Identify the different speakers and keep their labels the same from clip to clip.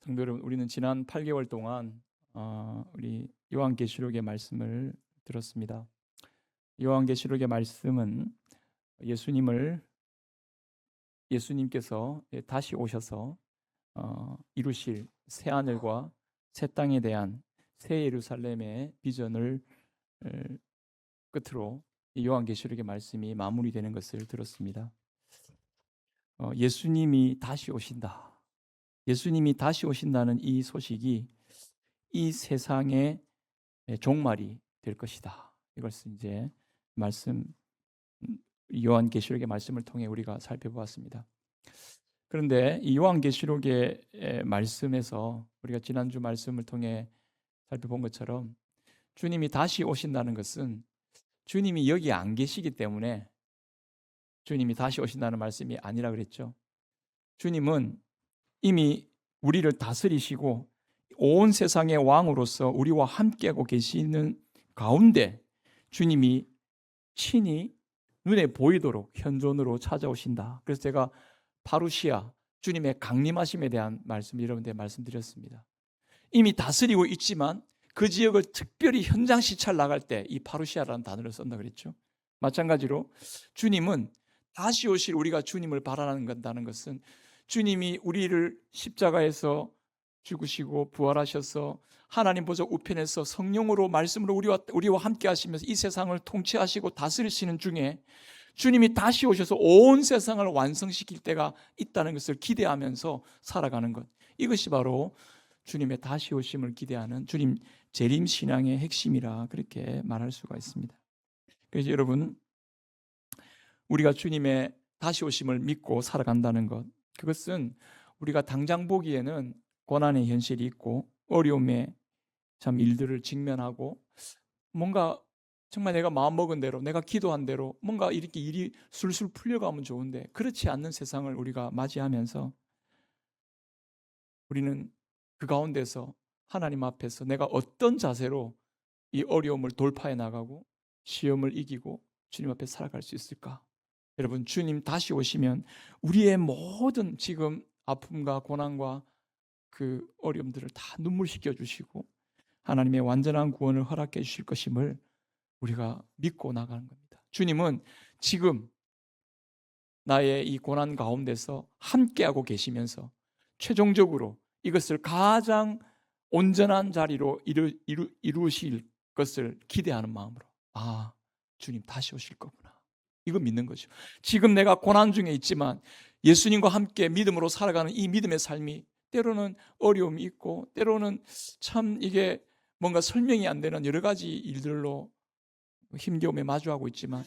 Speaker 1: 성도 여러분, 우리는 지난 8개월 동안 우리 요한계시록의 말씀을 들었습니다. 요한계시록의 말씀은 예수님께서 다시 오셔서 이루실 새 하늘과 새 땅에 대한 새 예루살렘의 비전을 끝으로 이 요한계시록의 말씀이 마무리되는 것을 들었습니다. 예수님이 다시 오신다. 예수님이 다시 오신다는 이 소식이 이 세상의 종말이 될 것이다. 이것을 이제 요한계시록의 말씀을 통해 우리가 살펴보았습니다. 그런데 이 요한계시록의 말씀에서 우리가 지난주 말씀을 통해 살펴본 것처럼 주님이 다시 오신다는 것은 주님이 여기 안 계시기 때문에 주님이 다시 오신다는 말씀이 아니라 그랬죠. 주님은 이미 우리를 다스리시고 온 세상의 왕으로서 우리와 함께하고 계시는 가운데 주님이 친히 눈에 보이도록 현존으로 찾아오신다. 그래서 제가 파루시아, 주님의 강림하심에 대한 말씀 여러분들께 말씀드렸습니다. 이미 다스리고 있지만 그 지역을 특별히 현장 시찰 나갈 때 이 파루시아라는 단어를 쓴다 그랬죠. 마찬가지로 주님은 다시 오실 우리가 주님을 바라는 것은 주님이 우리를 십자가에서 죽으시고 부활하셔서 하나님 보좌 우편에서 성령으로 말씀으로 우리와 함께 하시면서 이 세상을 통치하시고 다스리시는 중에 주님이 다시 오셔서 온 세상을 완성시킬 때가 있다는 것을 기대하면서 살아가는 것, 이것이 바로 주님의 다시 오심을 기대하는 주님 재림 신앙의 핵심이라 그렇게 말할 수가 있습니다. 그래서 여러분, 우리가 주님의 다시 오심을 믿고 살아간다는 것, 그것은 우리가 당장 보기에는 고난의 현실이 있고 어려움의 참 일들을 직면하고 뭔가 정말 내가 마음먹은 대로, 내가 기도한 대로 뭔가 이렇게 일이 술술 풀려가면 좋은데 그렇지 않는 세상을 우리가 맞이하면서 우리는 그 가운데서 하나님 앞에서 내가 어떤 자세로 이 어려움을 돌파해 나가고 시험을 이기고 주님 앞에 살아갈 수 있을까? 여러분, 주님 다시 오시면 우리의 모든 지금 아픔과 고난과 그 어려움들을 다 눈물시켜 주시고 하나님의 완전한 구원을 허락해 주실 것임을 우리가 믿고 나가는 겁니다. 주님은 지금 나의 이 고난 가운데서 함께하고 계시면서 최종적으로 이것을 가장 온전한 자리로 이루실 것을 기대하는 마음으로, 주님 다시 오실 거구나, 이거 믿는 거죠. 지금 내가 고난 중에 있지만 예수님과 함께 믿음으로 살아가는 이 믿음의 삶이 때로는 어려움이 있고 때로는 참 이게 뭔가 설명이 안 되는 여러 가지 일들로 힘겨움에 마주하고 있지만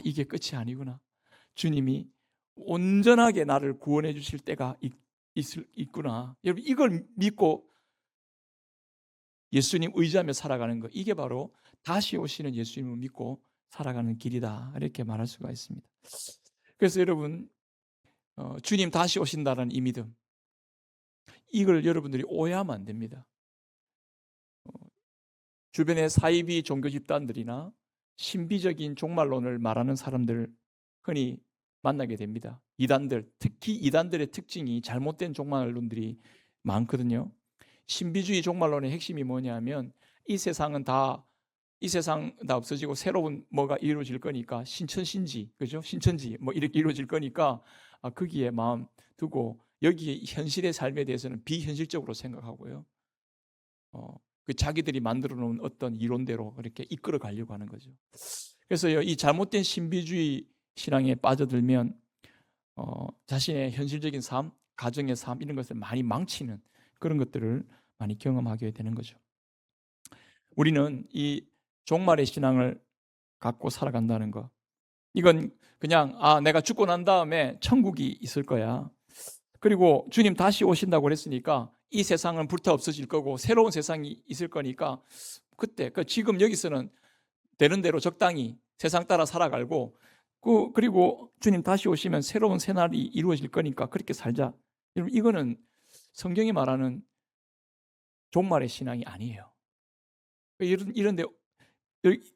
Speaker 1: 이게 끝이 아니구나. 주님이 온전하게 나를 구원해 주실 때가 있구나. 여러분, 이걸 믿고 예수님 의지하며 살아가는 것, 이게 바로 다시 오시는 예수님을 믿고 살아가는 길이다, 이렇게 말할 수가 있습니다. 그래서 여러분, 주님 다시 오신다는 이 믿음, 이걸 여러분들이 오해하면 안 됩니다. 주변의 사이비 종교 집단들이나 신비적인 종말론을 말하는 사람들 흔히 만나게 됩니다. 이단들, 특히 이단들의 특징이 잘못된 종말론들이 많거든요. 신비주의 종말론의 핵심이 뭐냐면 이 세상 다 없어지고 새로운 뭐가 이루어질 거니까 신천신지, 그죠? 신천지 뭐 이렇게 이루어질 거니까 거기에 마음 두고 여기 현실의 삶에 대해서는 비현실적으로 생각하고요. 그 자기들이 만들어 놓은 어떤 이론대로 그렇게 이끌어 가려고 하는 거죠. 그래서 이 잘못된 신비주의 신앙에 빠져들면 자신의 현실적인 삶, 가정의 삶, 이런 것을 많이 망치는 그런 것들을 많이 경험하게 되는 거죠. 우리는 이 종말의 신앙을 갖고 살아간다는 것, 이건 그냥 내가 죽고 난 다음에 천국이 있을 거야, 그리고 주님 다시 오신다고 그랬으니까 이 세상은 불타 없어질 거고 새로운 세상이 있을 거니까 그때 지금 여기서는 되는 대로 적당히 세상 따라 살아가고 그리고 주님 다시 오시면 새로운 새날이 이루어질 거니까 그렇게 살자. 여러분, 이거는 성경이 말하는 종말의 신앙이 아니에요.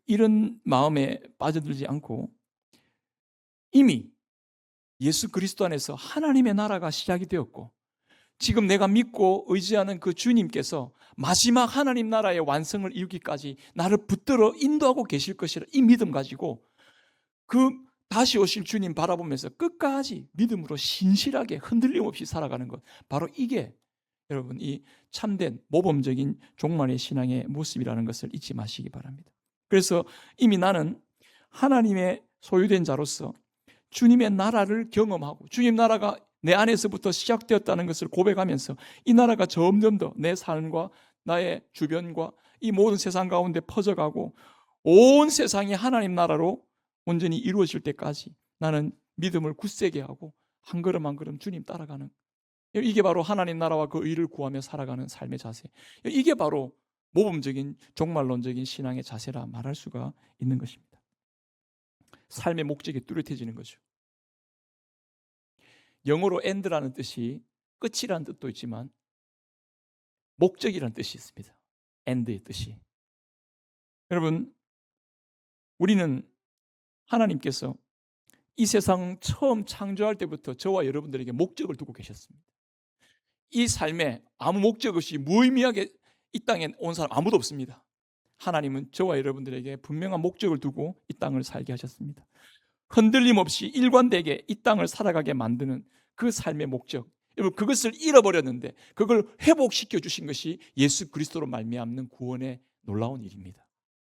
Speaker 1: 이런 마음에 빠져들지 않고 이미 예수 그리스도 안에서 하나님의 나라가 시작이 되었고 지금 내가 믿고 의지하는 그 주님께서 마지막 하나님 나라의 완성을 이루기까지 나를 붙들어 인도하고 계실 것이라 이 믿음 가지고 그 다시 오실 주님 바라보면서 끝까지 믿음으로 신실하게 흔들림 없이 살아가는 것, 바로 이게 여러분 이 참된 모범적인 종말의 신앙의 모습이라는 것을 잊지 마시기 바랍니다. 그래서 이미 나는 하나님의 소유된 자로서 주님의 나라를 경험하고 주님 나라가 내 안에서부터 시작되었다는 것을 고백하면서 이 나라가 점점 더 내 삶과 나의 주변과 이 모든 세상 가운데 퍼져가고 온 세상이 하나님 나라로 온전히 이루어질 때까지 나는 믿음을 굳세게 하고 한 걸음 한 걸음 주님 따라가는, 이게 바로 하나님 나라와 그 의를 구하며 살아가는 삶의 자세, 이게 바로 모범적인 종말론적인 신앙의 자세라 말할 수가 있는 것입니다. 삶의 목적이 뚜렷해지는 거죠. 영어로 end라는 뜻이 끝이라는 뜻도 있지만 목적이라는 뜻이 있습니다. end의 뜻이. 여러분, 우리는 하나님께서 이 세상 처음 창조할 때부터 저와 여러분들에게 목적을 두고 계셨습니다. 이 삶에 아무 목적 없이 무의미하게 이 땅에 온 사람 아무도 없습니다. 하나님은 저와 여러분들에게 분명한 목적을 두고 이 땅을 살게 하셨습니다. 흔들림 없이 일관되게 이 땅을 살아가게 만드는 그 삶의 목적, 여러분 그것을 잃어버렸는데 그걸 회복시켜 주신 것이 예수 그리스도로 말미암는 구원의 놀라운 일입니다.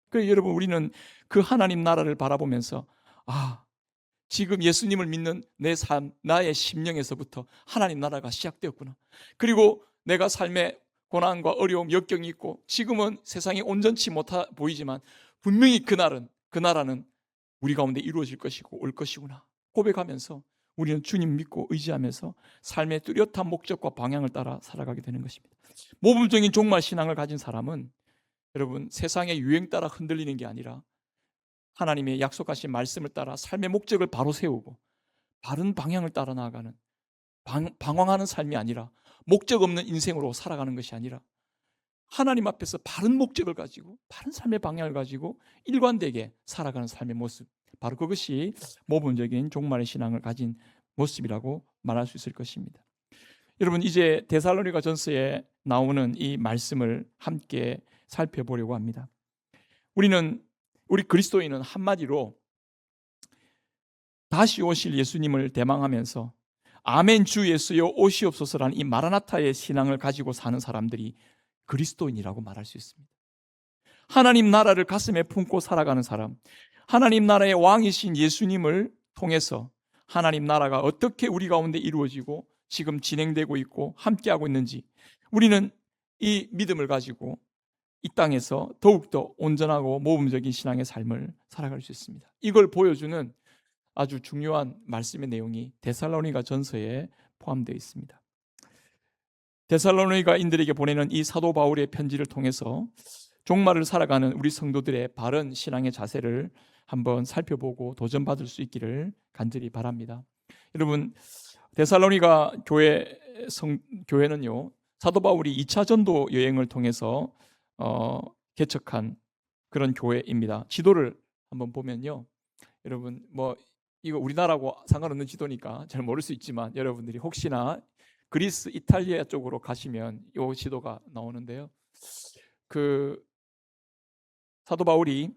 Speaker 1: 그래서 여러분 우리는 그 하나님 나라를 바라보면서 지금 예수님을 믿는 내 삶, 나의 심령에서부터 하나님 나라가 시작되었구나. 그리고 내가 삶에 고난과 어려움, 역경이 있고 지금은 세상이 온전치 못하 보이지만 분명히 그 나라는 우리 가운데 이루어질 것이고 올 것이구나 고백하면서 우리는 주님 믿고 의지하면서 삶의 뚜렷한 목적과 방향을 따라 살아가게 되는 것입니다. 모범적인 종말 신앙을 가진 사람은 여러분 세상의 유행 따라 흔들리는 게 아니라 하나님의 약속하신 말씀을 따라 삶의 목적을 바로 세우고 바른 방향을 따라 나아가는, 방황하는 삶이 아니라 목적 없는 인생으로 살아가는 것이 아니라 하나님 앞에서 바른 목적을 가지고 바른 삶의 방향을 가지고 일관되게 살아가는 삶의 모습, 바로 그것이 모범적인 종말의 신앙을 가진 모습이라고 말할 수 있을 것입니다. 여러분 이제 데살로니가 전서에 나오는 이 말씀을 함께 살펴보려고 합니다. 우리 그리스도인은 한마디로 다시 오실 예수님을 대망하면서 아멘 주 예수여 오시옵소서라는 이 마라나타의 신앙을 가지고 사는 사람들이 그리스도인이라고 말할 수 있습니다. 하나님 나라를 가슴에 품고 살아가는 사람, 하나님 나라의 왕이신 예수님을 통해서 하나님 나라가 어떻게 우리 가운데 이루어지고 지금 진행되고 있고 함께하고 있는지 우리는 이 믿음을 가지고 이 땅에서 더욱더 온전하고 모범적인 신앙의 삶을 살아갈 수 있습니다. 이걸 보여주는 아주 중요한 말씀의 내용이 데살로니가 전서에 포함되어 있습니다. 데살로니가인들에게 보내는 이 사도 바울의 편지를 통해서 종말을 살아가는 우리 성도들의 바른 신앙의 자세를 한번 살펴보고 도전받을 수 있기를 간절히 바랍니다. 여러분 데살로니가 교회는요 사도 바울이 2차 전도 여행을 통해서 개척한 그런 교회입니다. 지도를 한번 보면요, 여러분 이거 우리나라하고 상관없는 지도니까 잘 모를 수 있지만 여러분들이 혹시나 그리스, 이탈리아 쪽으로 가시면 이 지도가 나오는데요. 그 사도 바울이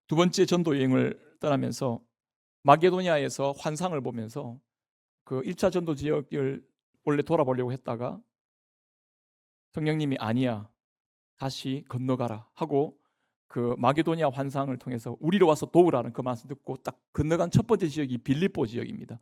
Speaker 1: 두 번째 전도 여행을 떠나면서 마게도니아에서 환상을 보면서 그 1차 전도 지역을 원래 돌아보려고 했다가 성령님이 아니야, 다시 건너가라 하고 그 마게도니아 환상을 통해서 우리로 와서 도우라는 그 말씀 듣고 딱 건너간 첫 번째 지역이 빌립보 지역입니다.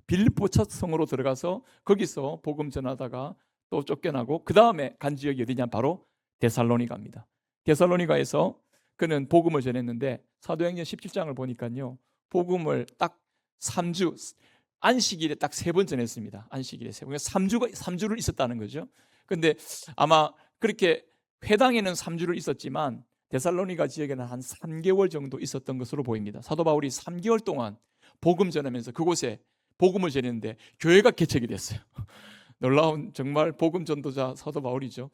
Speaker 1: 빌립보 첫 성으로 들어가서 거기서 복음 전하다가 또 쫓겨나고 그 다음에 간 지역이 어디냐, 바로 데살로니가입니다. 데살로니가에서 그는 복음을 전했는데 사도행전 17장을 보니까요 복음을 딱 3주 안식일에 딱 3번 전했습니다. 안식일에 3번. 3주를 있었다는 거죠. 근데 아마 그렇게 회당에는 3주를 있었지만 데살로니가 지역에는 한 3개월 정도 있었던 것으로 보입니다. 사도 바울이 3개월 동안 복음 전하면서 그곳에 복음을 전했는데 교회가 개척이 됐어요. 놀라운 정말 복음 전도자 사도 바울이죠.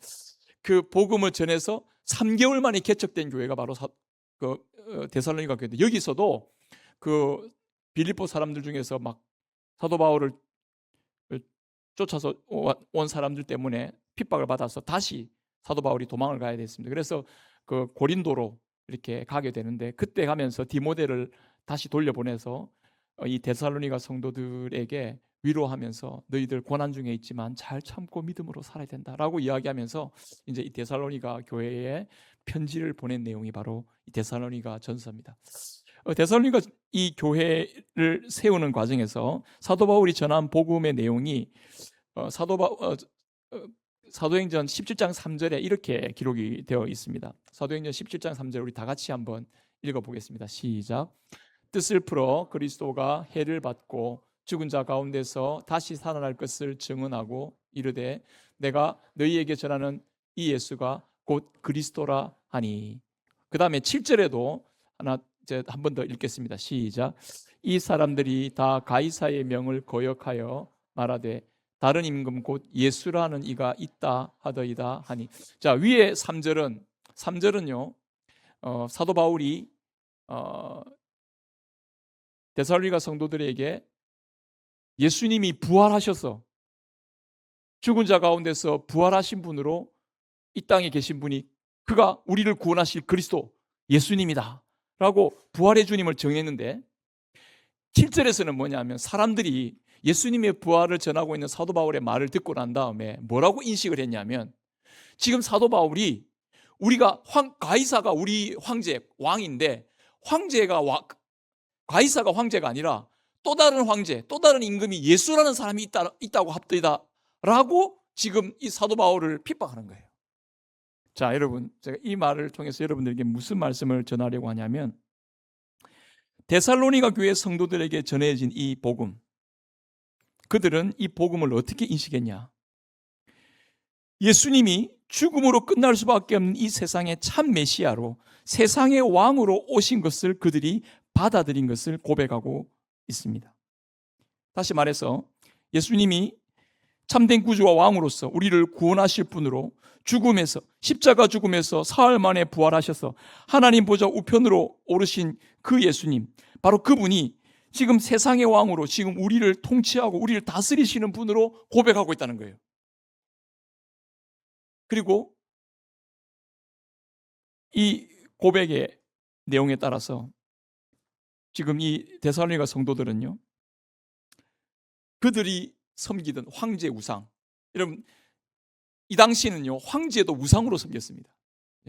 Speaker 1: 그 복음을 전해서 3개월 만에 개척된 교회가 바로 데살로니가 교회인데 여기서도 그 빌립보 사람들 중에서 막 사도 바울을 쫓아서 온 사람들 때문에 핍박을 받아서 다시 사도 바울이 도망을 가야 됐습니다. 그래서 그 고린도로 이렇게 가게 되는데, 그때 가면서 디모데를 다시 돌려보내서 이 데살로니가 성도들에게 위로하면서 너희들 고난 중에 있지만 잘 참고 믿음으로 살아야 된다라고 이야기하면서 이제 이 데살로니가 교회에 편지를 보낸 내용이 바로 이 데살로니가 전서입니다. 데살로니가 이 교회를 세우는 과정에서 사도 바울이 전한 복음의 내용이 사도행전 17장 3절에 이렇게 기록이 되어 있습니다. 사도행전 17장 3절 우리 다 같이 한번 읽어보겠습니다. 시작. 뜻을 풀어 그리스도가 해를 받고 죽은 자 가운데서 다시 살아날 것을 증언하고 이르되 내가 너희에게 전하는 이 예수가 곧 그리스도라 하니. 그 다음에 7절에도 한 번 더 읽겠습니다. 시작. 이 사람들이 다 가이사의 명을 거역하여 말하되 다른 임금 곧 예수라는 이가 있다 하더이다 하니. 자, 위에 3절은요 사도 바울이 데살로니가 성도들에게 예수님이 부활하셔서 죽은 자 가운데서 부활하신 분으로 이 땅에 계신 분이 그가 우리를 구원하실 그리스도 예수님이다 라고 부활의 주님을 정했는데, 7절에서는 뭐냐면 사람들이 예수님의 부활을 전하고 있는 사도 바울의 말을 듣고 난 다음에 뭐라고 인식을 했냐면, 지금 사도 바울이 우리가 가이사가 우리 황제 왕인데 가이사가 황제가 아니라 또 다른 황제, 또 다른 임금이 예수라는 사람이 있다고 합디다 라고 지금 이 사도 바울을 핍박하는 거예요. 자, 여러분, 제가 이 말을 통해서 여러분들에게 무슨 말씀을 전하려고 하냐면, 데살로니가 교회 성도들에게 전해진 이 복음, 그들은 이 복음을 어떻게 인식했냐? 예수님이 죽음으로 끝날 수밖에 없는 이 세상의 참 메시아로, 세상의 왕으로 오신 것을 그들이 받아들인 것을 고백하고 있습니다. 다시 말해서 예수님이 참된 구주와 왕으로서 우리를 구원하실 분으로 죽음에서, 십자가 죽음에서 사흘 만에 부활하셔서 하나님 보좌 우편으로 오르신 그 예수님, 바로 그분이 지금 세상의 왕으로 지금 우리를 통치하고 우리를 다스리시는 분으로 고백하고 있다는 거예요. 그리고 이 고백의 내용에 따라서 지금 이 데살로니가 성도들은요, 그들이 섬기던 황제 우상, 여러분 이 당시는요 황제도 우상으로 섬겼습니다.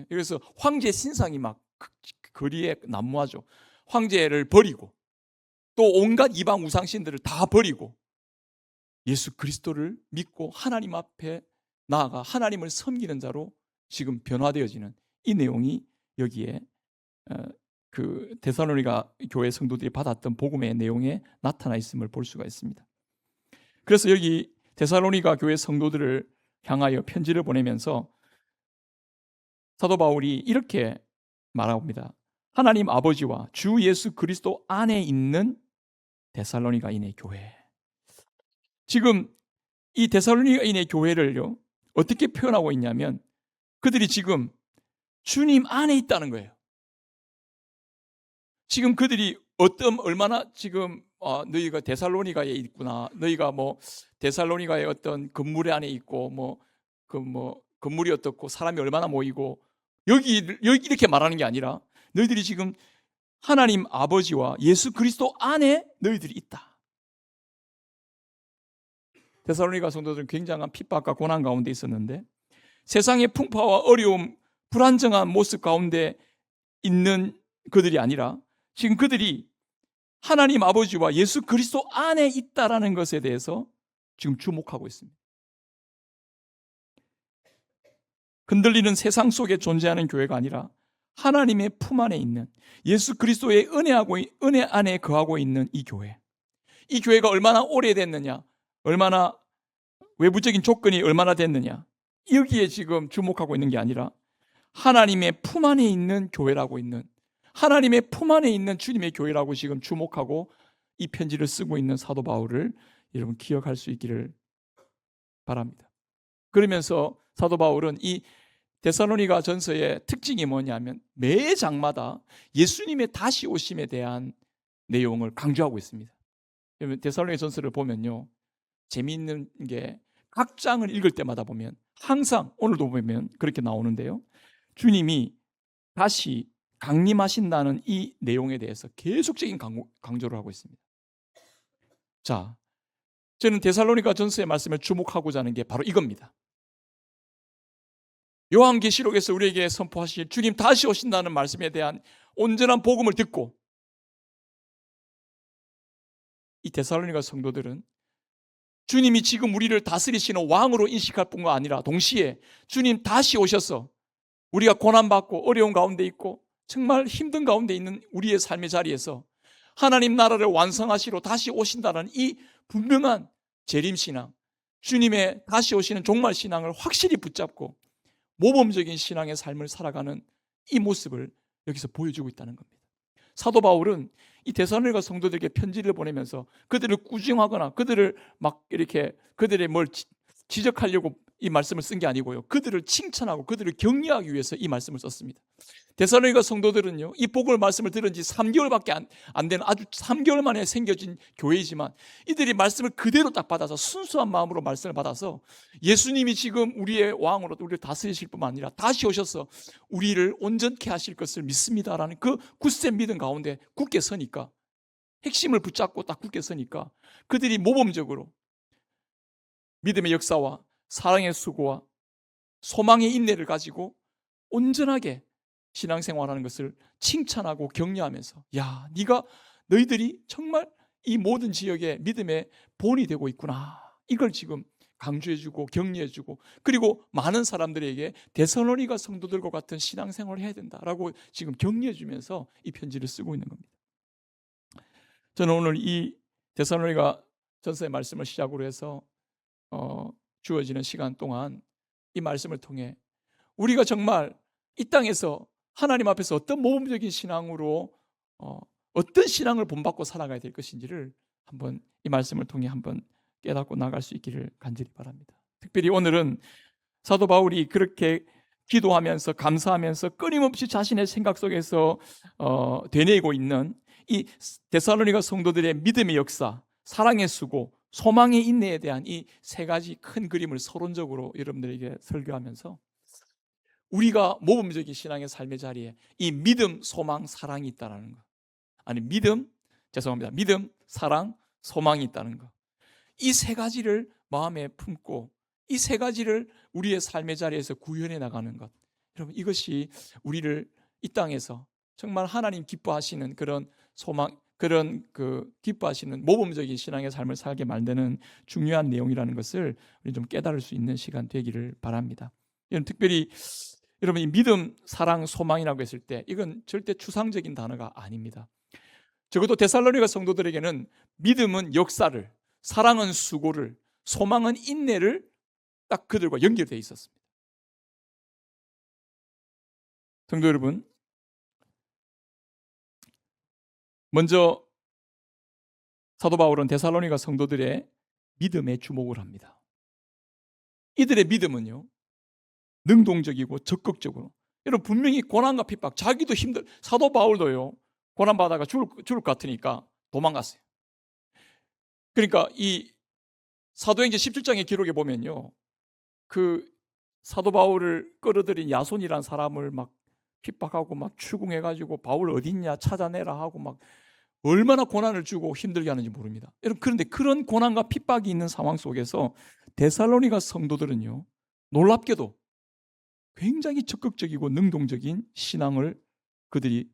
Speaker 1: 그래서 황제 신상이 막 거리에 난무하죠. 황제를 버리고 또 온갖 이방 우상신들을 다 버리고 예수 그리스도를 믿고 하나님 앞에 나아가 하나님을 섬기는 자로 지금 변화되어지는 이 내용이 여기에 그 데살로니가 교회 성도들이 받았던 복음의 내용에 나타나 있음을 볼 수가 있습니다. 그래서 여기 데살로니가 교회 성도들을 향하여 편지를 보내면서 사도 바울이 이렇게 말합니다. 하나님 아버지와 주 예수 그리스도 안에 있는 데살로니가인의 교회. 지금 이 데살로니가인의 교회를요 어떻게 표현하고 있냐면, 그들이 지금 주님 안에 있다는 거예요. 지금 그들이 얼마나 지금 너희가 데살로니가에 있구나, 너희가 뭐 데살로니가의 어떤 건물 안에 있고 건물이 어떻고 사람이 얼마나 모이고 여기 이렇게 말하는 게 아니라, 너희들이 지금 하나님 아버지와 예수 그리스도 안에 너희들이 있다. 데살로니가 성도들은 굉장한 핍박과 고난 가운데 있었는데, 세상의 풍파와 어려움, 불안정한 모습 가운데 있는 그들이 아니라 지금 그들이 하나님 아버지와 예수 그리스도 안에 있다라는 것에 대해서 지금 주목하고 있습니다. 흔들리는 세상 속에 존재하는 교회가 아니라 하나님의 품 안에 있는 예수 그리스도의 은혜 안에 거하고 있는 이 교회. 이 교회가 얼마나 오래됐느냐, 얼마나 외부적인 조건이 얼마나 됐느냐, 여기에 지금 주목하고 있는 게 아니라 하나님의 품 안에 있는 교회라고 있는, 하나님의 품 안에 있는 주님의 교회라고 지금 주목하고 이 편지를 쓰고 있는 사도 바울을 여러분 기억할 수 있기를 바랍니다. 그러면서 사도 바울은 이 데살로니가 전서의 특징이 뭐냐면 매 장마다 예수님의 다시 오심에 대한 내용을 강조하고 있습니다. 데살로니가 전서를 보면요, 재미있는 게 각 장을 읽을 때마다 보면 항상 오늘도 보면 그렇게 나오는데요. 주님이 다시 강림하신다는 이 내용에 대해서 계속적인 강조를 하고 있습니다. 자, 저는 데살로니가 전서의 말씀에 주목하고자 하는 게 바로 이겁니다. 요한계시록에서 우리에게 선포하실 주님 다시 오신다는 말씀에 대한 온전한 복음을 듣고 이 데살로니가 성도들은 주님이 지금 우리를 다스리시는 왕으로 인식할 뿐만 아니라 동시에 주님 다시 오셔서 우리가 고난받고 어려운 가운데 있고 정말 힘든 가운데 있는 우리의 삶의 자리에서 하나님 나라를 완성하시러 다시 오신다는 이 분명한 재림신앙, 주님의 다시 오시는 종말신앙을 확실히 붙잡고 모범적인 신앙의 삶을 살아가는 이 모습을 여기서 보여주고 있다는 겁니다. 사도 바울은 이 데살로니가 성도들에게 편지를 보내면서 그들을 꾸중하거나 그들을 막 이렇게 그들의 뭘 지적하려고 이 말씀을 쓴 게 아니고요. 그들을 칭찬하고 그들을 격려하기 위해서 이 말씀을 썼습니다. 데살로니가 성도들은요, 이 복음의 말씀을 들은 지 3개월밖에 안 되는 아주 3개월 만에 생겨진 교회이지만 이들이 말씀을 그대로 딱 받아서 순수한 마음으로 말씀을 받아서 예수님이 지금 우리의 왕으로 우리를 다스리실 뿐만 아니라 다시 오셔서 우리를 온전케 하실 것을 믿습니다라는 그 굳센 믿음 가운데 굳게 서니까, 핵심을 붙잡고 딱 굳게 서니까 그들이 모범적으로 믿음의 역사와 사랑의 수고와 소망의 인내를 가지고 온전하게 신앙생활하는 것을 칭찬하고 격려하면서, 야, 너희들이 정말 이 모든 지역의 믿음의 본이 되고 있구나, 이걸 지금 강조해주고 격려해주고, 그리고 많은 사람들에게 데살로니가 성도들과 같은 신앙생활을 해야 된다라고 지금 격려해주면서 이 편지를 쓰고 있는 겁니다. 저는 오늘 이 데살로니가 전서의 말씀을 시작으로 해서 주어지는 시간 동안 이 말씀을 통해 우리가 정말 이 땅에서 하나님 앞에서 어떤 모범적인 신앙으로 어떤 신앙을 본받고 살아가야 될 것인지를 한번 이 말씀을 통해 한번 깨닫고 나갈 수 있기를 간절히 바랍니다. 특별히 오늘은 사도 바울이 그렇게 기도하면서 감사하면서 끊임없이 자신의 생각 속에서 되뇌이고 있는 이 데살로니가 성도들의 믿음의 역사, 사랑의 수고, 소망의 인내에 대한 이 세 가지 큰 그림을 서론적으로 여러분들에게 설교하면서 우리가 모범적인 신앙의 삶의 자리에 이 믿음, 소망, 사랑이 있다는 것, 아니 믿음, 사랑, 소망이 있다는 것, 이 세 가지를 마음에 품고 이 세 가지를 우리의 삶의 자리에서 구현해 나가는 것, 여러분, 이것이 우리를 이 땅에서 정말 하나님 기뻐하시는 그런 소망, 그런 기뻐하시는 모범적인 신앙의 삶을 살게 만드는 중요한 내용이라는 것을 우리 좀 깨달을 수 있는 시간 되기를 바랍니다. 특별히 여러분, 이 믿음, 사랑, 소망이라고 했을 때 이건 절대 추상적인 단어가 아닙니다. 적어도 데살로니가 성도들에게는 믿음은 역사를, 사랑은 수고를, 소망은 인내를 딱 그들과 연결되어 있었습니다. 성도 여러분, 먼저 사도 바울은 데살로니가 성도들의 믿음에 주목을 합니다. 이들의 믿음은요, 능동적이고 적극적으로, 여러분, 분명히 고난과 핍박, 자기도 사도 바울도요, 고난받아가 죽을 것 같으니까 도망갔어요. 그러니까 이 사도행전 17장의 기록에 보면요, 그 사도 바울을 끌어들인 야손이라는 사람을 막 핍박하고 막 추궁해가지고 바울 어디 있냐 찾아내라 하고 막 얼마나 고난을 주고 힘들게 하는지 모릅니다. 여러분, 그런데 그런 고난과 핍박이 있는 상황 속에서 데살로니가 성도들은요, 놀랍게도 굉장히 적극적이고 능동적인 신앙을 그들이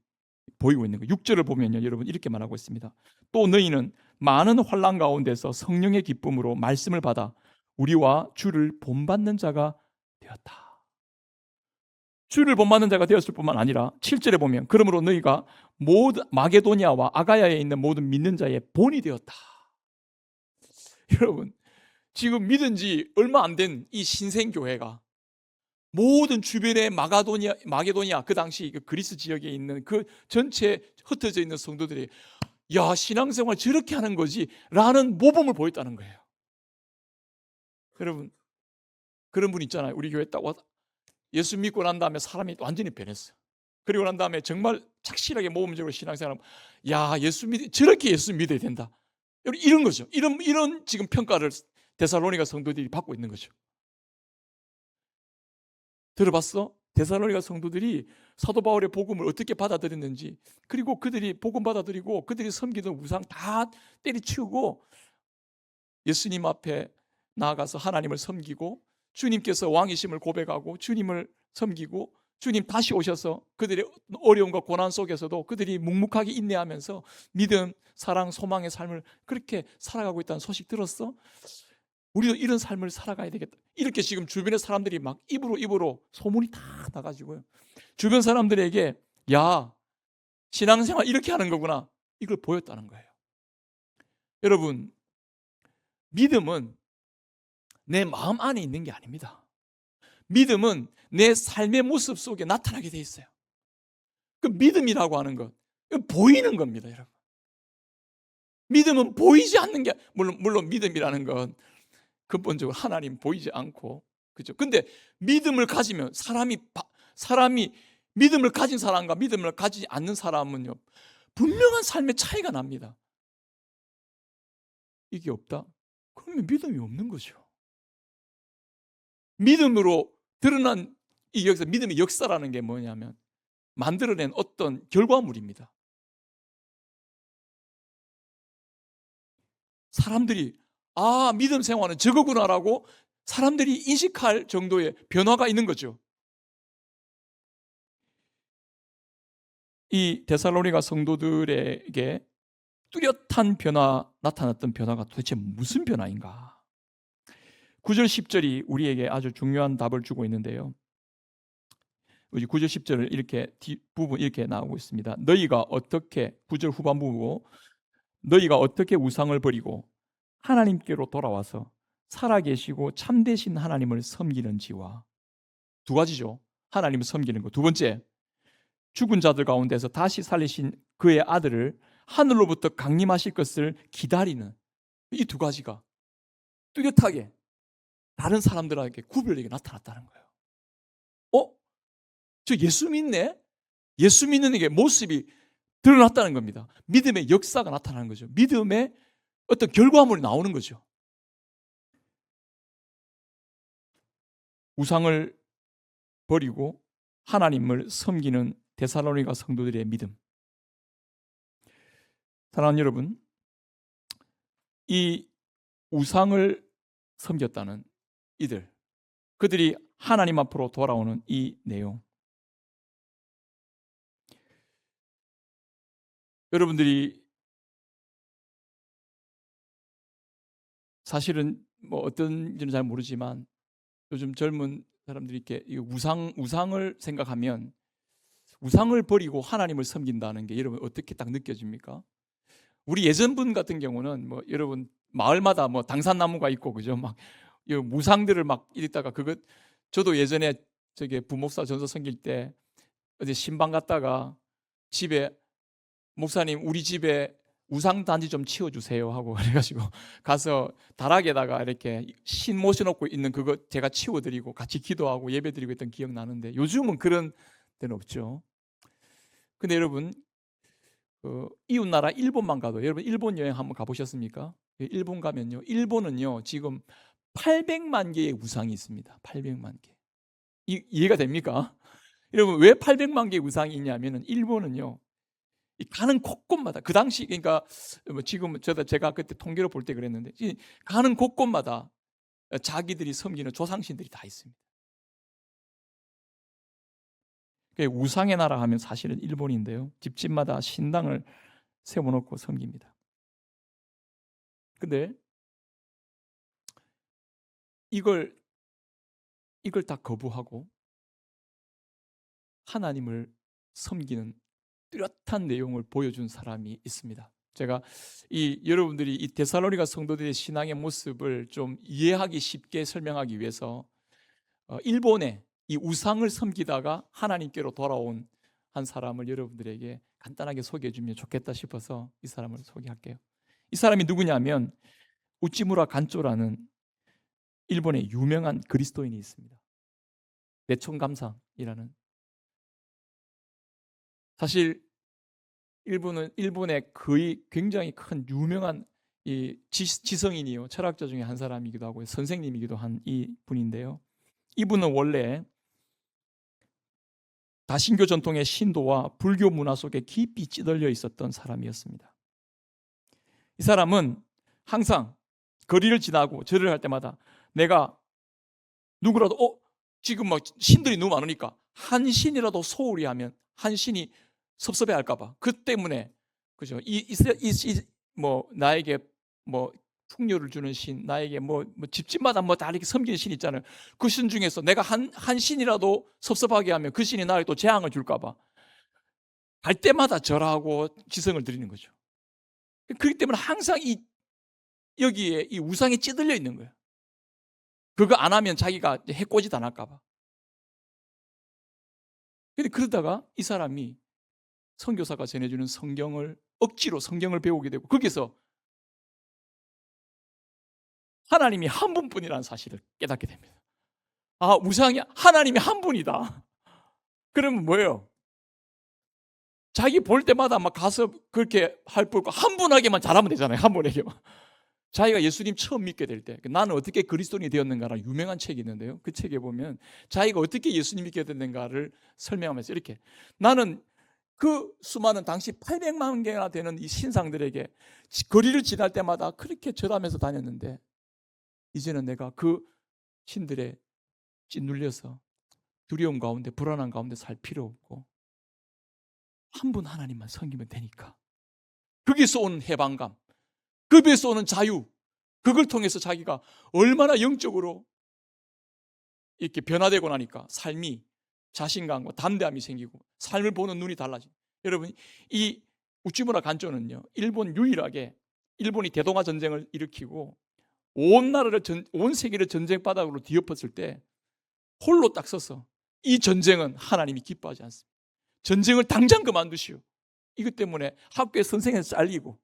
Speaker 1: 보이고 있는 거예요. 6절을 보면요, 여러분, 이렇게 말하고 있습니다. 또 너희는 많은 환난 가운데서 성령의 기쁨으로 말씀을 받아 우리와 주를 본받는 자가 되었다. 주를 본받는 자가 되었을 뿐만 아니라 7절에 보면 그러므로 너희가 모든 마게도니아와 아가야에 있는 모든 믿는 자의 본이 되었다. 여러분, 지금 믿은 지 얼마 안 된 이 신생교회가 모든 주변의 마게도니아, 그 당시 그 그리스 지역에 있는 그 전체 흩어져 있는 성도들이, 야, 신앙생활 저렇게 하는 거지 라는 모범을 보였다는 거예요. 여러분, 그런 분 있잖아요. 우리 교회 딱 와서 예수 믿고 난 다음에 사람이 완전히 변했어요. 그리고 난 다음에 정말 착실하게 모범적으로 신앙생활, 야, 저렇게 예수 믿어야 된다, 이런 거죠. 이런 지금 평가를 데살로니가 성도들이 받고 있는 거죠. 들어봤어? 데살로니가 성도들이 사도 바울의 복음을 어떻게 받아들였는지, 그리고 그들이 복음 받아들이고 그들이 섬기던 우상 다 때려치우고 예수님 앞에 나아가서 하나님을 섬기고, 주님께서 왕이심을 고백하고 주님을 섬기고, 주님 다시 오셔서 그들의 어려움과 고난 속에서도 그들이 묵묵하게 인내하면서 믿음, 사랑, 소망의 삶을 그렇게 살아가고 있다는 소식 들었어? 우리도 이런 삶을 살아가야 되겠다. 이렇게 지금 주변의 사람들이 막 입으로 소문이 다 나가지고요, 주변 사람들에게 야, 신앙생활 이렇게 하는 거구나, 이걸 보였다는 거예요. 여러분, 믿음은 내 마음 안에 있는 게 아닙니다. 믿음은 내 삶의 모습 속에 나타나게 돼 있어요. 그 믿음이라고 하는 것, 보이는 겁니다, 여러분. 믿음은 보이지 않는 게, 물론 믿음이라는 건 근본적으로 하나님 보이지 않고, 그죠? 근데 믿음을 가지면 사람이 믿음을 가진 사람과 믿음을 가지지 않는 사람은요, 분명한 삶의 차이가 납니다. 이게 없다? 그러면 믿음이 없는 거죠. 믿음으로 드러난 이 역사, 믿음의 역사라는 게 뭐냐면 만들어낸 어떤 결과물입니다. 사람들이 믿음 생활은 저거구나라고 사람들이 인식할 정도의 변화가 있는 거죠. 이 데살로니가 성도들에게 뚜렷한 나타났던 변화가 도대체 무슨 변화인가? 9절 10절이 우리에게 아주 중요한 답을 주고 있는데요, 9절 10절을 이렇게 뒷부분 이렇게 나오고 있습니다. 너희가 어떻게, 9절 후반부고, 너희가 어떻게 우상을 버리고 하나님께로 돌아와서 살아계시고 참되신 하나님을 섬기는지와, 두 가지죠. 하나님을 섬기는 것. 두 번째, 죽은 자들 가운데서 다시 살리신 그의 아들을 하늘로부터 강림하실 것을 기다리는, 이 두 가지가 뚜렷하게 다른 사람들에게 구별되게 나타났다는 거예요. 저 예수 믿네? 예수 믿는 게 모습이 드러났다는 겁니다. 믿음의 역사가 나타나는 거죠. 믿음의 어떤 결과물이 나오는 거죠. 우상을 버리고 하나님을 섬기는 데살로니가 성도들의 믿음. 사랑하는 여러분, 이 우상을 섬겼다는 그들이 하나님 앞으로 돌아오는 이 내용, 여러분들이 사실은 뭐 어떤지는 잘 모르지만 요즘 젊은 사람들이 이렇게 우상을 생각하면, 우상을 버리고 하나님을 섬긴다는 게 여러분 어떻게 딱 느껴집니까? 우리 예전 분 같은 경우는 뭐 여러분 마을마다 뭐 당산나무가 있고, 그죠? 막 이 무상들을 막 읽다가, 저도 예전에 부목사 전서 섬길 때 어디 신방 갔다가 집에, 목사님 우리 집에 우상 단지 좀 치워주세요 하고 그래가지고 가서 다락에다가 이렇게 신 모셔놓고 있는 그거 제가 치워드리고 같이 기도하고 예배드리고 했던 기억 나는데, 요즘은 그런 데는 없죠. 근데 여러분, 이웃나라 일본만 가도, 여러분 일본 여행 한번 가보셨습니까? 일본 가면요, 일본은요 지금 800만 개의 우상이 있습니다. 800만 개. 이해가 됩니까? 여러분, 왜 800만 개의 우상이 있냐면은, 일본은요 가는 곳곳마다, 그 당시, 그러니까 뭐 지금 제가 그때 통계로 볼 때 그랬는데, 가는 곳곳마다 자기들이 섬기는 조상신들이 다 있습니다. 우상의 나라 하면 사실은 일본인데요, 집집마다 신당을 세워놓고 섬깁니다. 근데 이걸 다 거부하고 하나님을 섬기는 뚜렷한 내용을 보여준 사람이 있습니다. 제가 여러분들이 이 데살로니가 성도들의 신앙의 모습을 좀 이해하기 쉽게 설명하기 위해서, 일본에 이 우상을 섬기다가 하나님께로 돌아온 한 사람을 여러분들에게 간단하게 소개해 주면 좋겠다 싶어서 이 사람을 소개할게요. 이 사람이 누구냐면 우찌무라 간조라는 일본의 유명한 그리스도인이 있습니다. 내촌감상이라는. 사실 일본의 거의 굉장히 큰 유명한 이 지성인이요, 철학자 중에 한 사람이기도 하고 선생님이기도 한 이 분인데요. 이분은 원래 다신교 전통의 신도와 불교 문화 속에 깊이 찌들려 있었던 사람이었습니다. 이 사람은 항상 거리를 지나고 절을 할 때마다 내가 누구라도 지금 막 신들이 너무 많으니까 한 신이라도 소홀히 하면 한 신이 섭섭해할까봐 그 때문에 그죠? 뭐 나에게 뭐 풍요를 주는 신, 나에게 뭐 집집마다 뭐 다 이렇게 섬기는 신 있잖아요. 그 신 중에서 내가 한 신이라도 섭섭하게 하면 그 신이 나에게 또 재앙을 줄까봐 갈 때마다 절하고 지성을 드리는 거죠. 그렇기 때문에 항상 여기에 이 우상에 찌들려 있는 거예요. 그거 안 하면 자기가 해코지 당할까봐. 근데 그러다가 이 사람이 선교사가 전해주는 억지로 성경을 배우게 되고 거기서 하나님이 한 분뿐이라는 사실을 깨닫게 됩니다. 아, 우상이 하나님이 한 분이다. 그러면 뭐예요? 자기 볼 때마다 막 가서 그렇게 할 뻔, 한 분에게만 잘하면 되잖아요. 한 분에게만. 자기가 예수님 처음 믿게 될 때, 나는 어떻게 그리스도인이 되었는가라는 유명한 책이 있는데요. 그 책에 보면 자기가 어떻게 예수님 믿게 됐는가를 설명하면서 이렇게, 나는 그 수많은 당시 800만 개나 되는 이 신상들에게 거리를 지날 때마다 그렇게 절하면서 다녔는데 이제는 내가 그 신들에 짓눌려서 두려움 가운데 불안한 가운데 살 필요 없고 한 분 하나님만 섬기면 되니까, 거기서 오는 해방감, 그에서 오는 자유, 그걸 통해서 자기가 얼마나 영적으로 이렇게 변화되고 나니까 삶이 자신감과 담대함이 생기고 삶을 보는 눈이 달라집니다. 여러분, 이 우찌무라 간조는요, 일본이 대동아 전쟁을 일으키고 온 세계를 전쟁 바닥으로 뒤엎었을 때 홀로 딱 서서 이 전쟁은 하나님이 기뻐하지 않습니다. 전쟁을 당장 그만두시오. 이것 때문에 학교에 선생에서 잘리고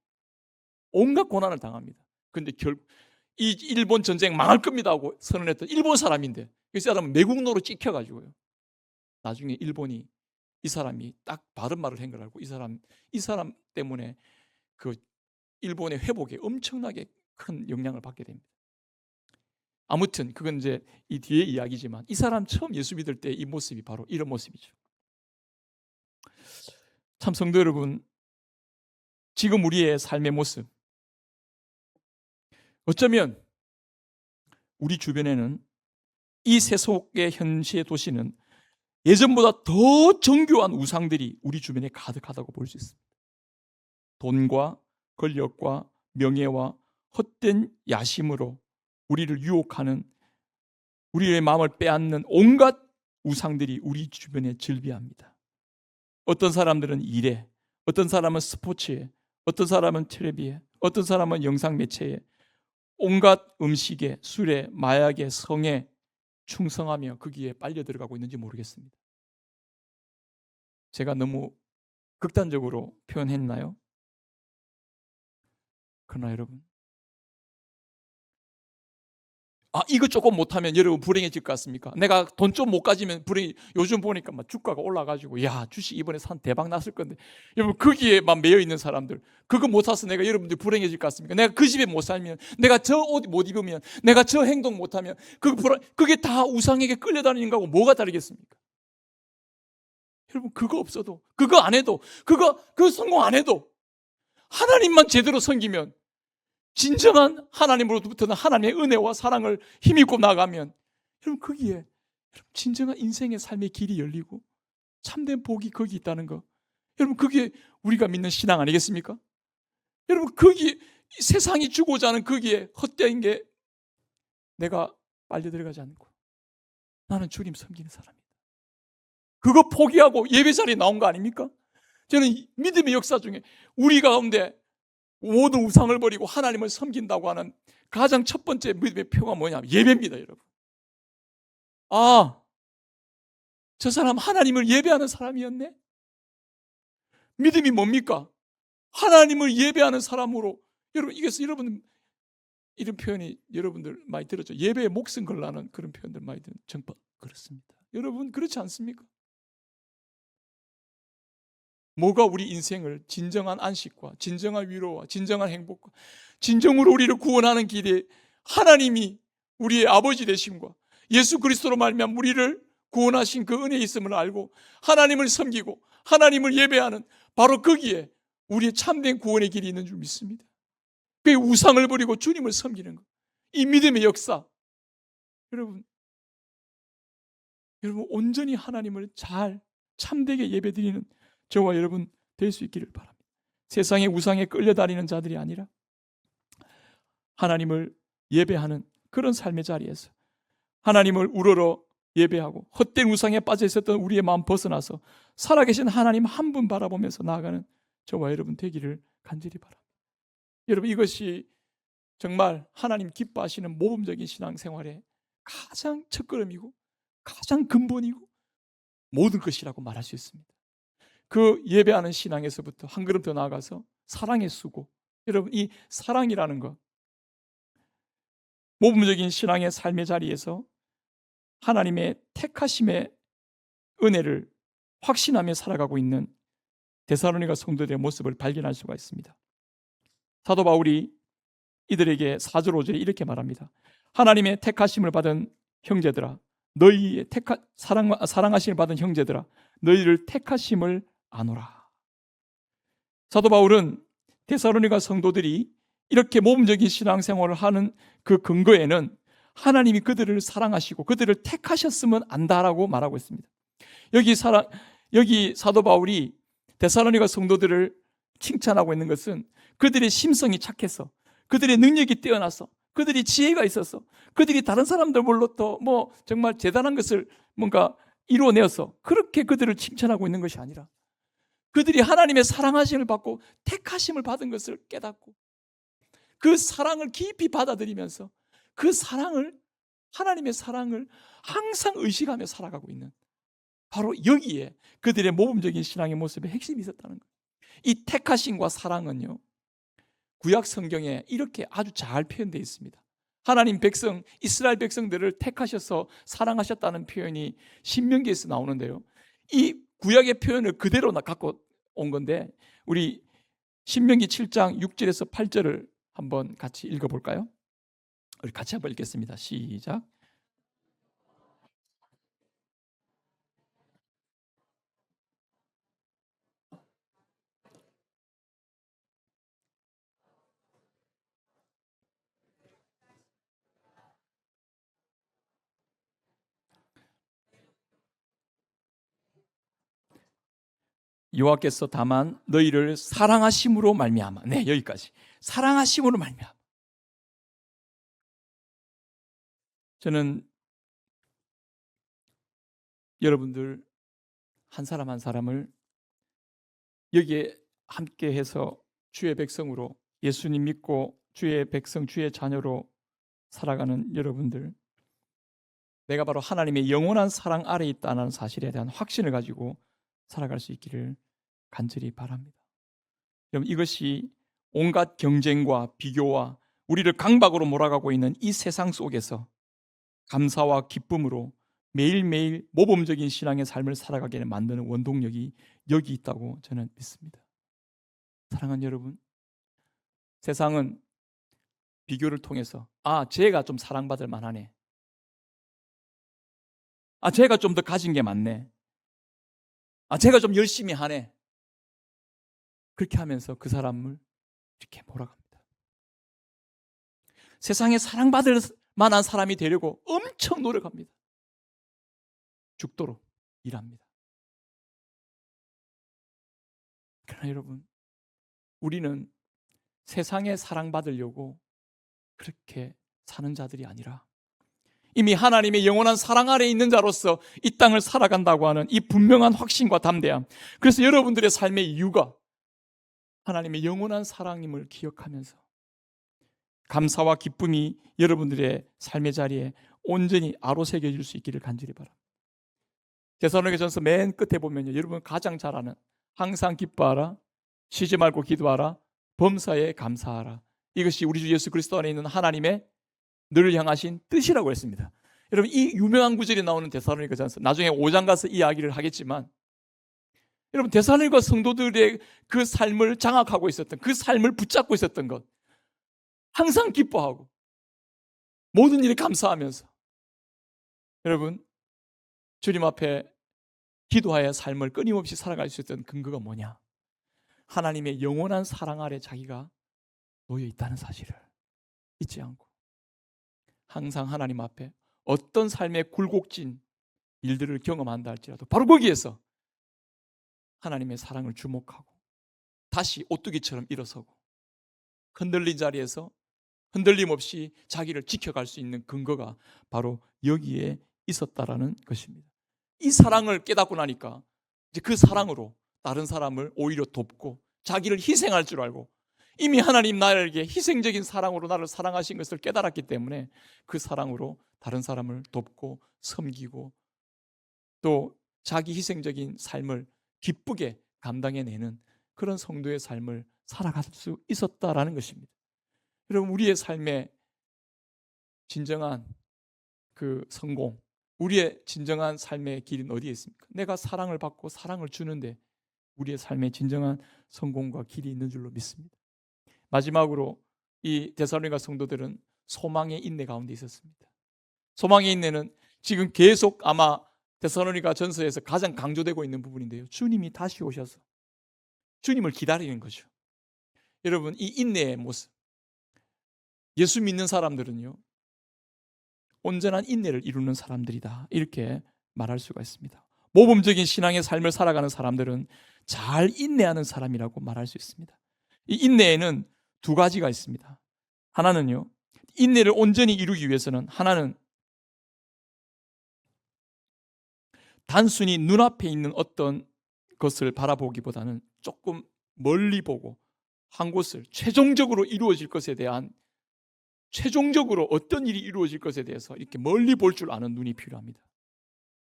Speaker 1: 온갖 고난을 당합니다. 그런데 결국 이 일본 전쟁 망할 겁니다 하고 선언했던 일본 사람인데 이 사람은 매국노로 찍혀가지고요. 나중에 일본이 이 사람이 딱 바른 말을 한 걸 알고 이 사람 때문에 그 일본의 회복에 엄청나게 큰 영향을 받게 됩니다. 아무튼 그건 이제 이 뒤의 이야기지만 이 사람 처음 예수 믿을 때 이 모습이 바로 이런 모습이죠. 참 성도 여러분, 지금 우리의 삶의 모습, 어쩌면 우리 주변에는 이 세속의 현시의 도시는 예전보다 더 정교한 우상들이 우리 주변에 가득하다고 볼 수 있습니다. 돈과 권력과 명예와 헛된 야심으로 우리를 유혹하는, 우리의 마음을 빼앗는 온갖 우상들이 우리 주변에 즐비합니다. 어떤 사람들은 일에, 어떤 사람은 스포츠에, 어떤 사람은 텔레비에, 어떤 사람은 영상 매체에, 온갖 음식에, 술에, 마약에, 성에 충성하며 거기에 빨려 들어가고 있는지 모르겠습니다. 제가 너무 극단적으로 표현했나요? 그러나 여러분, 이거 조금 못하면 여러분 불행해질 것 같습니까? 내가 돈 좀 못 가지면 요즘 보니까 막 주가가 올라가지고 주식 이번에 산 대박 났을 건데, 여러분 거기에 막 매여 있는 사람들, 그거 못 사서 내가 여러분들 불행해질 것 같습니까? 내가 그 집에 못 살면, 내가 저 옷 못 입으면, 내가 저 행동 못하면 그게 다 우상에게 끌려다니는 거하고 뭐가 다르겠습니까? 여러분 그거 없어도, 그거 안 해도, 그거 성공 안 해도 하나님만 제대로 섬기면, 진정한 하나님으로부터는 하나님의 은혜와 사랑을 힘입고 나가면 여러분 거기에 진정한 인생의 삶의 길이 열리고 참된 복이 거기 있다는 거, 여러분 그게 우리가 믿는 신앙 아니겠습니까? 여러분 거기 세상이 주고자 하는 거기에 헛된 게 내가 빨려 들어가지 않고 나는 주님 섬기는 사람이다, 그거 포기하고 예배 자리에 나온 거 아닙니까? 저는 믿음의 역사 중에 우리 가운데 모든 우상을 버리고 하나님을 섬긴다고 하는 가장 첫 번째 믿음의 표가 뭐냐면 예배입니다, 여러분. 저 사람 하나님을 예배하는 사람이었네? 믿음이 뭡니까? 하나님을 예배하는 사람으로. 여러분, 이런 표현이 여러분들 많이 들었죠? 예배에 목숨 걸라는 그런 표현들 많이 들은 정말 그렇습니다. 여러분 그렇지 않습니까? 뭐가 우리 인생을 진정한 안식과 진정한 위로와 진정한 행복과 진정으로 우리를 구원하는 길에 하나님이 우리의 아버지 되심과 예수 그리스도로 말미암아 우리를 구원하신 그 은혜에 있음을 알고 하나님을 섬기고 하나님을 예배하는 바로 거기에 우리의 참된 구원의 길이 있는 줄 믿습니다. 그 우상을 버리고 주님을 섬기는 것, 이 믿음의 역사, 여러분 온전히 하나님을 잘 참되게 예배드리는 저와 여러분 될 수 있기를 바랍니다. 세상의 우상에 끌려다니는 자들이 아니라 하나님을 예배하는 그런 삶의 자리에서 하나님을 우러러 예배하고 헛된 우상에 빠져 있었던 우리의 마음 벗어나서 살아계신 하나님 한 분 바라보면서 나아가는 저와 여러분 되기를 간절히 바랍니다. 여러분 이것이 정말 하나님 기뻐하시는 모범적인 신앙생활의 가장 첫걸음이고 가장 근본이고 모든 것이라고 말할 수 있습니다. 그 예배하는 신앙에서부터 한 걸음 더 나아가서 사랑의 수고, 여러분 이 사랑이라는 것, 모범적인 신앙의 삶의 자리에서 하나님의 택하심의 은혜를 확신하며 살아가고 있는 데살로니가 성도들의 모습을 발견할 수가 있습니다. 사도 바울이 이들에게 4절 5절에 이렇게 말합니다. 하나님의 택하심을 받은 형제들아, 너희의 사랑하심을 받은 형제들아, 너희를 택하심을 아노라. 사도 바울은 데살로니가 성도들이 이렇게 모범적인 신앙생활을 하는 그 근거에는 하나님이 그들을 사랑하시고 그들을 택하셨으면 안다라고 말하고 있습니다. 여기 사도 바울이 데살로니가 성도들을 칭찬하고 있는 것은 그들의 심성이 착해서, 그들의 능력이 뛰어나서, 그들이 지혜가 있어서, 그들이 다른 사람들로부터 정말 대단한 것을 뭔가 이루어내어서 그렇게 그들을 칭찬하고 있는 것이 아니라 그들이 하나님의 사랑하심을 받고 택하심을 받은 것을 깨닫고 그 사랑을 깊이 받아들이면서 그 사랑을, 하나님의 사랑을 항상 의식하며 살아가고 있는, 바로 여기에 그들의 모범적인 신앙의 모습의 핵심이 있었다는 거예요. 이 택하심과 사랑은요, 구약 성경에 이렇게 아주 잘 표현되어 있습니다. 하나님 백성, 이스라엘 백성들을 택하셔서 사랑하셨다는 표현이 신명기에서 나오는데요, 이 구약의 표현을 그대로 갖고 온 건데 우리 신명기 7장 6절에서 8절을 한번 같이 읽어볼까요? 우리 같이 한번 읽겠습니다. 시작. 여호와께서 다만 너희를 사랑하심으로 말미암아, 네, 여기까지. 사랑하심으로 말미암아. 저는 여러분들 한 사람 한 사람을 여기에 함께 해서 주의 백성으로, 예수님 믿고 주의 백성, 주의 자녀로 살아가는 여러분들, 내가 바로 하나님의 영원한 사랑 아래에 있다는 사실에 대한 확신을 가지고 살아갈 수 있기를 간절히 바랍니다. 여러분, 이것이 온갖 경쟁과 비교와 우리를 강박으로 몰아가고 있는 이 세상 속에서 감사와 기쁨으로 매일매일 모범적인 신앙의 삶을 살아가게 만드는 원동력이 여기 있다고 저는 믿습니다. 사랑하는 여러분, 세상은 비교를 통해서 쟤가 좀 사랑받을 만하네, 쟤가 좀 더 가진 게 많네, 쟤가 좀 열심히 하네, 그렇게 하면서 그 사람을 이렇게 몰아갑니다. 세상에 사랑받을 만한 사람이 되려고 엄청 노력합니다. 죽도록 일합니다. 그러나 여러분, 우리는 세상에 사랑받으려고 그렇게 사는 자들이 아니라 이미 하나님의 영원한 사랑 아래에 있는 자로서 이 땅을 살아간다고 하는 이 분명한 확신과 담대함, 그래서 여러분들의 삶의 이유가 하나님의 영원한 사랑임을 기억하면서 감사와 기쁨이 여러분들의 삶의 자리에 온전히 아로새겨질 수 있기를 간절히 바랍니다. 데살로니가전서 맨 끝에 보면요, 여러분 가장 잘 아는 항상 기뻐하라, 쉬지 말고 기도하라, 범사에 감사하라, 이것이 우리 주 예수 그리스도 안에 있는 하나님의 늘 향하신 뜻이라고 했습니다. 여러분, 이 유명한 구절이 나오는 데살로니가전서, 나중에 5장 가서 이야기를 하겠지만 여러분, 데살로니가 성도들의 그 삶을 장악하고 있었던, 그 삶을 붙잡고 있었던 것, 항상 기뻐하고 모든 일에 감사하면서, 여러분, 주님 앞에 기도하여 삶을 끊임없이 살아갈 수 있었던 근거가 뭐냐? 하나님의 영원한 사랑 아래 자기가 놓여 있다는 사실을 잊지 않고 항상 하나님 앞에 어떤 삶의 굴곡진 일들을 경험한다 할지라도 바로 거기에서 하나님의 사랑을 주목하고 다시 오뚜기처럼 일어서고 흔들린 자리에서 흔들림 없이 자기를 지켜갈 수 있는 근거가 바로 여기에 있었다라는 것입니다. 이 사랑을 깨닫고 나니까 이제 그 사랑으로 다른 사람을 오히려 돕고 자기를 희생할 줄 알고, 이미 하나님 나에게 희생적인 사랑으로 나를 사랑하신 것을 깨달았기 때문에 그 사랑으로 다른 사람을 돕고 섬기고 또 자기 희생적인 삶을 기쁘게 감당해내는 그런 성도의 삶을 살아갈 수 있었다라는 것입니다. 여러분, 우리의 삶의 진정한 그 성공, 우리의 진정한 삶의 길은 어디에 있습니까? 내가 사랑을 받고 사랑을 주는데 우리의 삶의 진정한 성공과 길이 있는 줄로 믿습니다. 마지막으로 이 데살로니가 성도들은 소망의 인내 가운데 있었습니다. 소망의 인내는 지금 계속 아마 데살로니가 전서에서 가장 강조되고 있는 부분인데요, 주님이 다시 오셔서 주님을 기다리는 거죠. 여러분, 이 인내의 모습, 예수 믿는 사람들은요 온전한 인내를 이루는 사람들이다, 이렇게 말할 수가 있습니다. 모범적인 신앙의 삶을 살아가는 사람들은 잘 인내하는 사람이라고 말할 수 있습니다. 이 인내에는 두 가지가 있습니다. 하나는요, 인내를 온전히 이루기 위해서는 하나는 단순히 눈앞에 있는 어떤 것을 바라보기보다는 조금 멀리 보고 한 곳을 최종적으로 이루어질 것에 대한, 최종적으로 어떤 일이 이루어질 것에 대해서 이렇게 멀리 볼 줄 아는 눈이 필요합니다.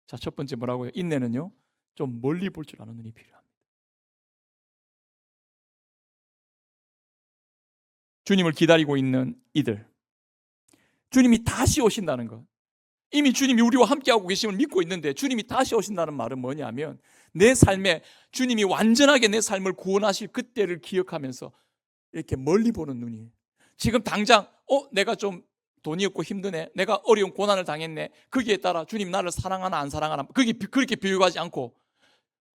Speaker 1: 자, 첫 번째 뭐라고요? 인내는요, 좀 멀리 볼 줄 아는 눈이 필요합니다. 주님을 기다리고 있는 이들, 주님이 다시 오신다는 것, 이미 주님이 우리와 함께하고 계심을 믿고 있는데 주님이 다시 오신다는 말은 뭐냐면, 내 삶에 주님이 완전하게 내 삶을 구원하실 그때를 기억하면서 이렇게 멀리 보는 눈이, 지금 당장 내가 좀 돈이 없고 힘드네, 내가 어려운 고난을 당했네, 거기에 따라 주님 나를 사랑하나 안 사랑하나 그렇게 비교하지 않고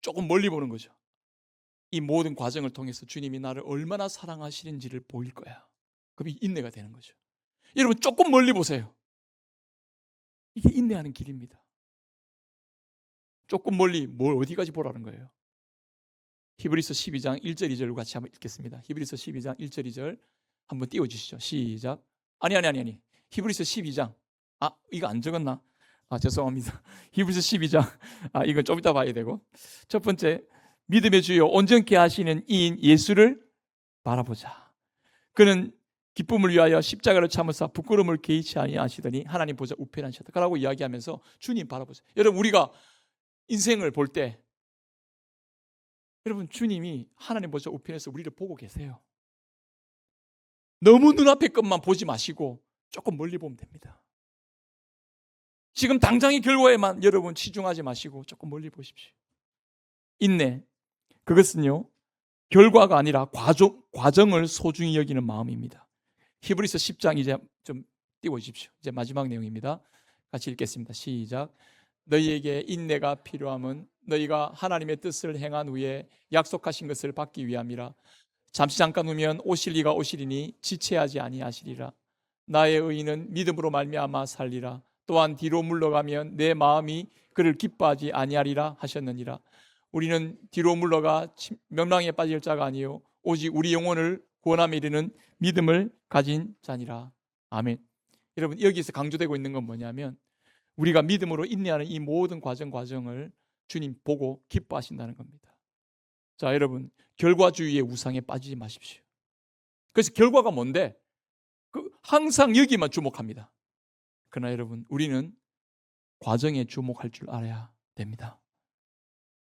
Speaker 1: 조금 멀리 보는 거죠. 이 모든 과정을 통해서 주님이 나를 얼마나 사랑하시는지를 보일 거야. 그게 인내가 되는 거죠. 여러분, 조금 멀리 보세요. 이게 인내하는 길입니다. 조금 멀리 뭘 어디까지 보라는 거예요? 히브리서 12장 1절 2절 같이 한번 읽겠습니다. 히브리서 12장 1절 2절 한번 띄워주시죠. 시작. 아니. 히브리서 12장. 이거 안 적었나? 죄송합니다. 히브리서 12장. 이건 좀 이따 봐야 되고. 첫 번째, 믿음의 주요 온전케 하시는 이인 예수를 바라보자. 그는 기쁨을 위하여 십자가를 참으사 부끄러움을 개의치 아니하시더니 하나님 보좌 우편에 앉으셨다. 그러고 이야기하면서 주님 바라보자. 여러분, 우리가 인생을 볼 때 여러분, 주님이 하나님 보좌 우편에서 우리를 보고 계세요. 너무 눈앞의 것만 보지 마시고 조금 멀리 보면 됩니다. 지금 당장의 결과에만 여러분 치중하지 마시고 조금 멀리 보십시오. 인내, 그것은요 결과가 아니라 과정을 소중히 여기는 마음입니다. 히브리서 10장 이제 좀 띄워주십시오. 이제 마지막 내용입니다. 같이 읽겠습니다. 시작. 너희에게 인내가 필요함은 너희가 하나님의 뜻을 행한 후에 약속하신 것을 받기 위함이라. 잠시 잠깐 후면 오실 이가 오시리니 지체하지 아니하시리라. 나의 의인은 믿음으로 말미암아 살리라. 또한 뒤로 물러가면 내 마음이 그를 기뻐하지 아니하리라 하셨느니라. 우리는 뒤로 물러가 멸망에 빠질 자가 아니요 오직 우리 영혼을 구원함에 이르는 믿음을 가진 자니라. 아멘. 여러분, 여기서 강조되고 있는 건 뭐냐면 우리가 믿음으로 인내하는 이 모든 과정을 주님 보고 기뻐하신다는 겁니다. 자, 여러분, 결과주의의 우상에 빠지지 마십시오. 그래서 결과가 뭔데? 항상 여기만 주목합니다. 그러나 여러분, 우리는 과정에 주목할 줄 알아야 됩니다.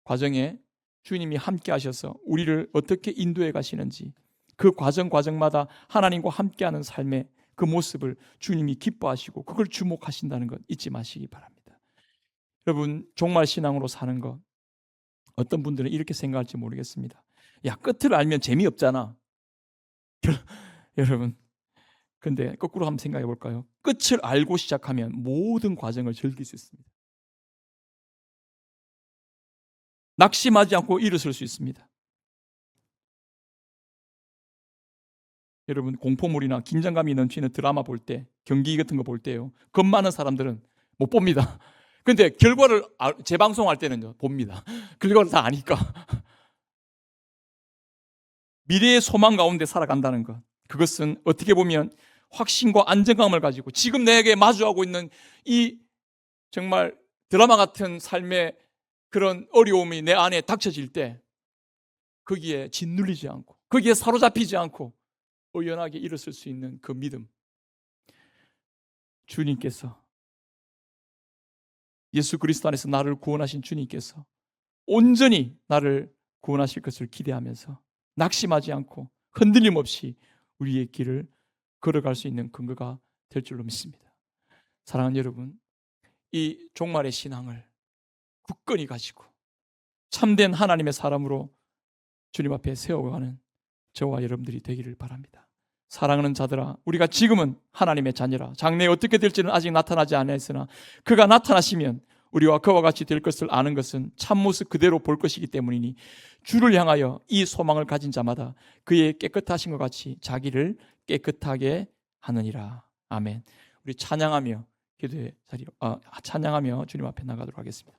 Speaker 1: 과정에 주님이 함께 하셔서 우리를 어떻게 인도해 가시는지, 그 과정마다 하나님과 함께하는 삶의 그 모습을 주님이 기뻐하시고 그걸 주목하신다는 것 잊지 마시기 바랍니다. 여러분, 종말 신앙으로 사는 것, 어떤 분들은 이렇게 생각할지 모르겠습니다. 야, 끝을 알면 재미없잖아. 여러분, 근데 거꾸로 한번 생각해 볼까요? 끝을 알고 시작하면 모든 과정을 즐길 수 있습니다. 낙심하지 않고 일어설 수 있습니다. 여러분, 공포물이나 긴장감이 넘치는 드라마 볼 때, 경기 같은 거 볼 때요, 겁 많은 사람들은 못 봅니다. 근데 결과를 재방송할 때는요, 봅니다. 결과를 다 아니까. 미래의 소망 가운데 살아간다는 것, 그것은 어떻게 보면 확신과 안정감을 가지고 지금 내게 마주하고 있는 이 정말 드라마 같은 삶의 그런 어려움이 내 안에 닥쳐질 때 거기에 짓눌리지 않고 거기에 사로잡히지 않고 의연하게 일어설 수 있는 그 믿음, 주님께서, 예수 그리스도 안에서 나를 구원하신 주님께서 온전히 나를 구원하실 것을 기대하면서 낙심하지 않고 흔들림 없이 우리의 길을 걸어갈 수 있는 근거가 될 줄로 믿습니다. 사랑하는 여러분, 이 종말의 신앙을 굳건히 가지고 참된 하나님의 사람으로 주님 앞에 세워가는 저와 여러분들이 되기를 바랍니다. 사랑하는 자들아, 우리가 지금은 하나님의 자녀라. 장래에 어떻게 될지는 아직 나타나지 않았으나 그가 나타나시면 우리와 그와 같이 될 것을 아는 것은 참모습 그대로 볼 것이기 때문이니 주를 향하여 이 소망을 가진 자마다 그의 깨끗하신 것 같이 자기를 깨끗하게 하느니라. 아멘. 우리 찬양하며 기도의 자리로 찬양하며 주님 앞에 나가도록 하겠습니다.